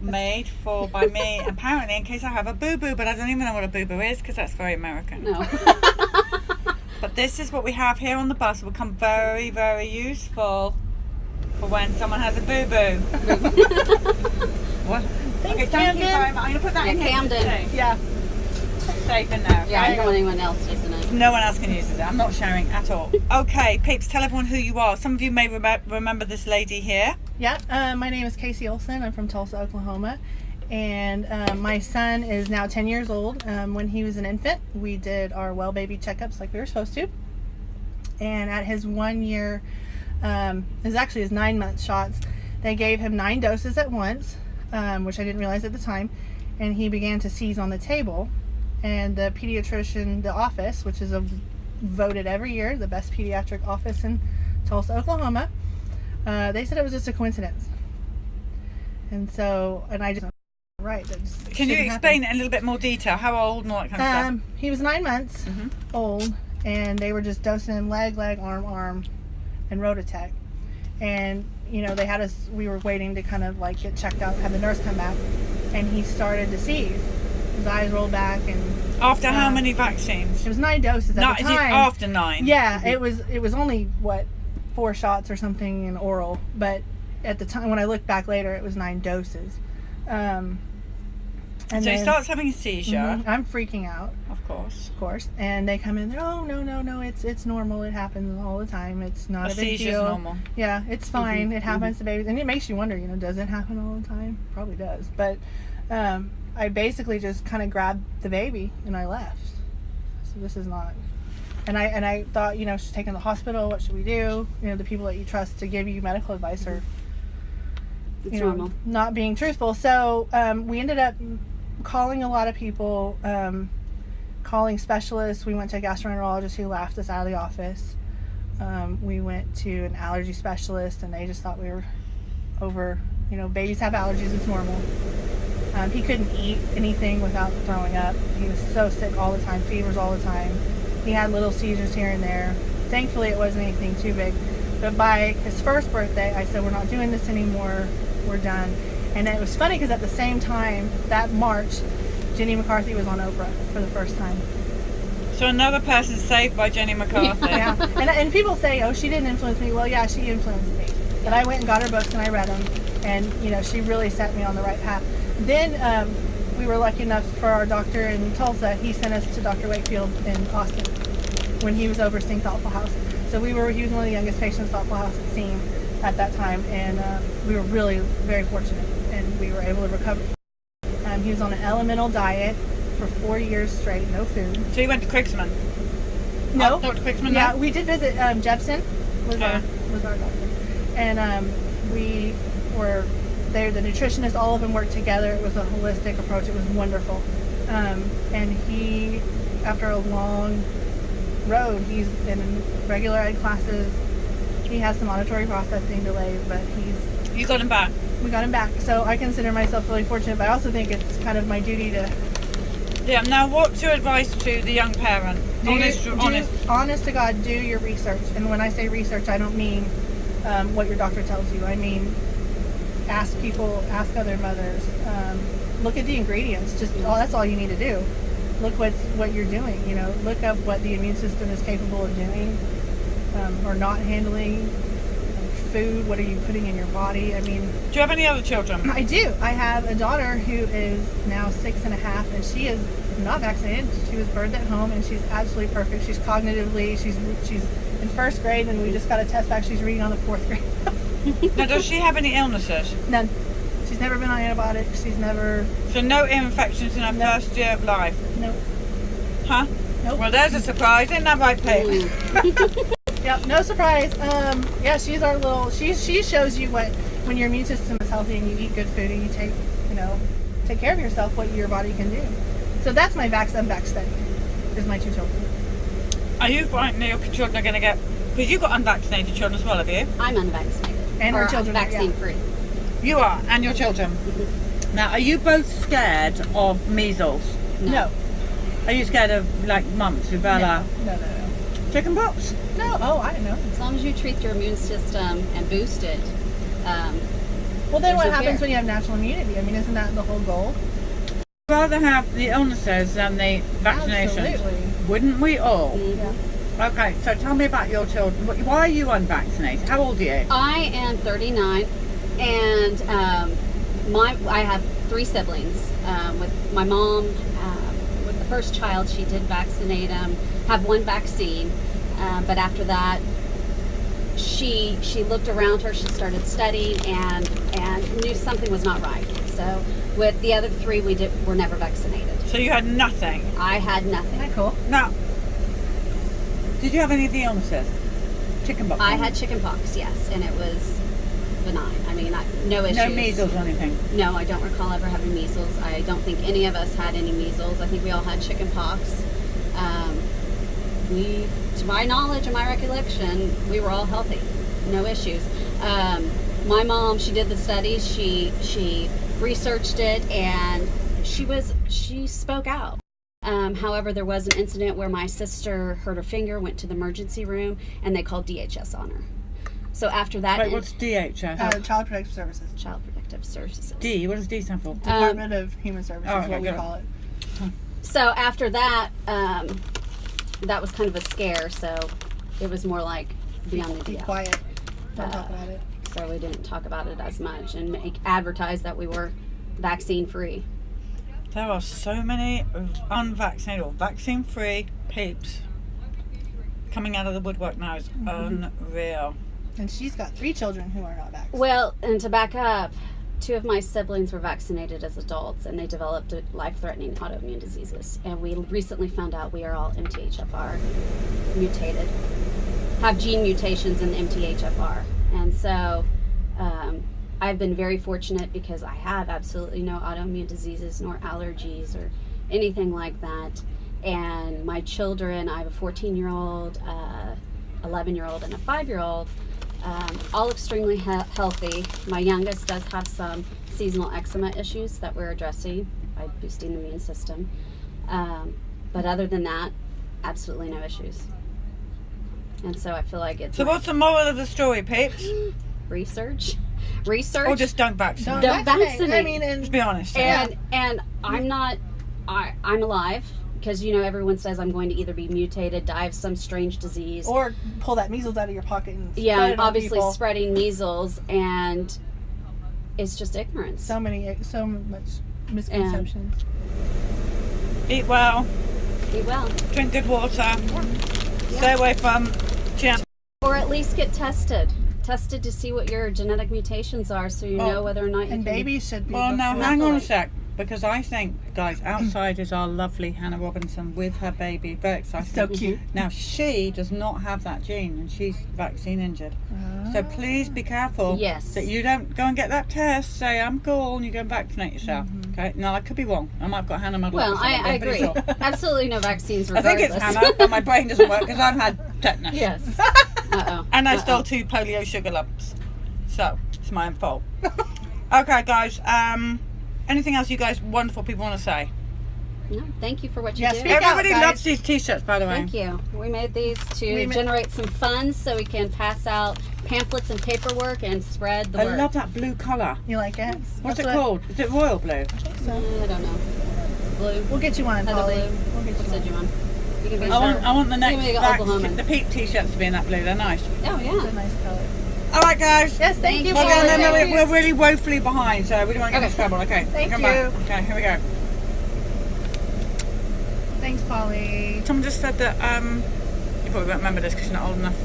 made by me, apparently, in case I have a boo-boo, but I don't even know what a boo-boo is because that's very American. No. But this is what we have here on the bus. It will become very, very useful for when someone has a boo-boo. What? Thanks, Okay, thank you very much. I'm going to put that in here. Camden. Yeah. Safe in there. Yeah, I don't want anyone else using it. No one else can use it. I'm not sharing at all. Okay, peeps, tell everyone who you are. Some of you may remember this lady here. Yeah, my name is Casey Olson. I'm from Tulsa, Oklahoma. And my son is now 10 years old. When he was an infant, we did our well baby checkups like we were supposed to. And at his 1 year, his 9-month shots, they gave him 9 doses at once, which I didn't realize at the time. And he began to seize on the table. And the pediatrician, the office, which is voted every year the best pediatric office in Tulsa, Oklahoma, they said it was just a coincidence. And so, and I just, right. That just Can you explain it in a little bit more detail? How old and all that kind of stuff? He was 9 months old, and they were just dosing him leg, arm, and Rototec. And, you know, they had us, we were waiting to kind of like get checked out, have the nurse come back, and he started to seize. His eyes rolled back, and after how many vaccines? It was 9 doses at the time. After 9. Yeah, it was only what 4 shots or something in oral, but at the time when I looked back later, it was 9 doses. And so he starts having a seizure. I'm freaking out, of course. And they come in. Oh no, it's normal. It happens all the time. It's not a big seizure's deal. Normal. Yeah, it's fine. It happens to babies, and it makes you wonder. You know, does it happen all the time? Probably does, but. I basically just kind of grabbed the baby and I left. So this is not, and I thought, you know, she's taken to the hospital. What should we do? You know, the people that you trust to give you medical advice are, It's normal. not being truthful. So we ended up calling a lot of people, calling specialists. We went to a gastroenterologist who laughed us out of the office. We went to an allergy specialist, and they just thought we were over. You know, babies have allergies. It's normal. He couldn't eat anything without throwing up. He was so sick all the time, fevers all the time. He had little seizures here and there. Thankfully, it wasn't anything too big. But by his first birthday, I said, we're not doing this anymore. We're done. And it was funny because at the same time, that March, Jenny McCarthy was on Oprah for the first time. So another person saved by Jenny McCarthy. Yeah. And people say, oh, she didn't influence me. Well, yeah, she influenced me. But I went and got her books and I read them. And, you know, she really set me on the right path. Then we were lucky enough for our doctor in Tulsa. He sent us to Dr. Wakefield in Austin when he was overseeing Thoughtful House. So he was one of the youngest patients Thoughtful House had seen at that time, and we were really very fortunate, and we were able to recover. He was on an elemental diet for 4 years straight, no food. So he went to Krigsman? No. Dr. Krigsman? Yeah, we did visit Jepson was our doctor, and we were. The nutritionist, all of them worked together. It was a holistic approach. It was wonderful. And he, after a long road, he's in regular ed classes. He has some auditory processing delays, but You got him back? We got him back. So I consider myself really fortunate, but I also think it's kind of my duty to... Yeah, now what's your advice to the young parent? Honest to God, do your research. And when I say research, I don't mean what your doctor tells you. I mean... ask people, ask other mothers, look at the ingredients. That's all you need to do. Look what you're doing. You know, look up what the immune system is capable of doing or not handling. Food, what are you putting in your body? I mean, do you have any other children? I do. I have a daughter who is now 6.5, and she is not vaccinated. She was birthed at home, and she's absolutely perfect. She's cognitively, she's in 1st grade, and we just got a test back. She's reading on the 4th grade. Now, does she have any illnesses? None. She's never been on antibiotics. She's never... So no ear infections in her first year of life? Nope. Huh? Nope. Well, there's a surprise. Isn't that right, Pete? Yep, no surprise. Yeah, she's our little... She shows you when your immune system is healthy and you eat good food and you take care of yourself, what your body can do. So that's my Vaxxed Unvaxxed study, is my 2 children. Are you frightened that your children are going to get... Because you've got unvaccinated children as well, have you? I'm unvaccinated. And our children are vaccine free. You are, and your children. Now, are you both scared of measles? No. Are you scared of, like, mumps, rubella? No. Chicken pox? No. Oh, I don't know. As long as you treat your immune system and boost it, Well, then what There's no happens fear. when you have natural immunity? I mean, isn't that the whole goal? Rather have the illnesses than the vaccinations. Absolutely. Wouldn't we all? Yeah. Okay, so tell me about your children. Why are you unvaccinated? How old are you? I am 39, and I have 3 siblings. With my mom, with the first child, she did vaccinate him, have 1 vaccine, but after that, she looked around her, she started studying, and knew something was not right. So with the other 3, were never vaccinated. So you had nothing. I had nothing. Isn't that cool? Now, did you have any of the illnesses? Chickenpox? I had chickenpox, yes, and it was benign. I mean, no issues. No measles or anything? No, I don't recall ever having measles. I don't think any of us had any measles. I think we all had chickenpox. To my knowledge and my recollection, we were all healthy. No issues. My mom, she did the studies. She researched it, and she spoke out. However, there was an incident where my sister hurt her finger, went to the emergency room, and they called DHS on her. So after that, Wait, what's DHS? Child Protective Services. Child Protective Services. D, what does D stand for? Department of Human Services oh, is okay, what we good. call it. So after that, that was kind of a scare. So it was more like be on the Be DL. quiet. Don't talk about it. So we didn't talk about it as much and advertise that we were vaccine free. There are so many unvaccinated or vaccine-free peeps coming out of the woodwork now. It's unreal. And she's got 3 children who are not vaccinated. Well, and to back up, 2 of my siblings were vaccinated as adults, and they developed life-threatening autoimmune diseases. And we recently found out we are all MTHFR mutated, have gene mutations in MTHFR. And so I've been very fortunate because I have absolutely no autoimmune diseases nor allergies or anything like that. And my children, I have a 14-year-old, 11-year-old, and a 5-year-old, all extremely healthy. My youngest does have some seasonal eczema issues that we're addressing by boosting the immune system. But other than that, absolutely no issues. And so I feel like it's So what's the moral of the story, peeps? research. Or just don't vaccinate? Don't vaccinate. I mean, and Let's be honest. And I'm not, I'm alive. Because, you know, everyone says I'm going to either be mutated, die of some strange disease. or pull that measles out of your pocket and spread yeah, it on obviously people. spreading measles, and it's just ignorance. So much misconceptions. Eat well, Eat well. drink good water, stay away from junk. Or at least get tested. Tested to see what your genetic mutations are so you know whether or not you And can... babies should be. Well, now before- hang on a sec, because I think, guys, outside is our lovely Hannah Robinson with her baby. Very excited. So cute. Now, she does not have that gene, and she's vaccine injured. So please be careful Yes. that you don't go and get that test, say I'm cool, and you go and vaccinate yourself. Okay? Now, I could be wrong. I might have got Hannah muddled Well, up with something, I I'm pretty agree. sure. Absolutely no vaccines I regardless. think it's Hannah, but my brain doesn't work because I've had tetanus. Yes. Uh-oh. And I stole 2 polio sugar lumps. So, it's my own fault. Okay, guys. Anything else you guys wonderful people want to say? No, thank you for what you Yes, do. speak out, Everybody guys. loves these t-shirts, by the way. Thank you. We made these to We ma- generate some funds so we can pass out pamphlets and paperwork and spread the I word. love that blue colour. You like it? What's That's it called? Is it royal blue? So, I don't know. Blue. we'll get you one, Heather Polly. blue. We'll get What you said you one. want? You can be I want the next Give me the Oklahoman. the peak t-shirts to be in that blue. They're nice. Oh, It's a yeah. nice color. All right, guys. Yes, thank you. Thank Okay, you. and then Thank we're really woefully behind, so we don't want to get into Okay. trouble. Okay, Thank come you. back. Okay, here we go. Thanks, Polly. Someone just said that you probably won't remember this because you're not old enough.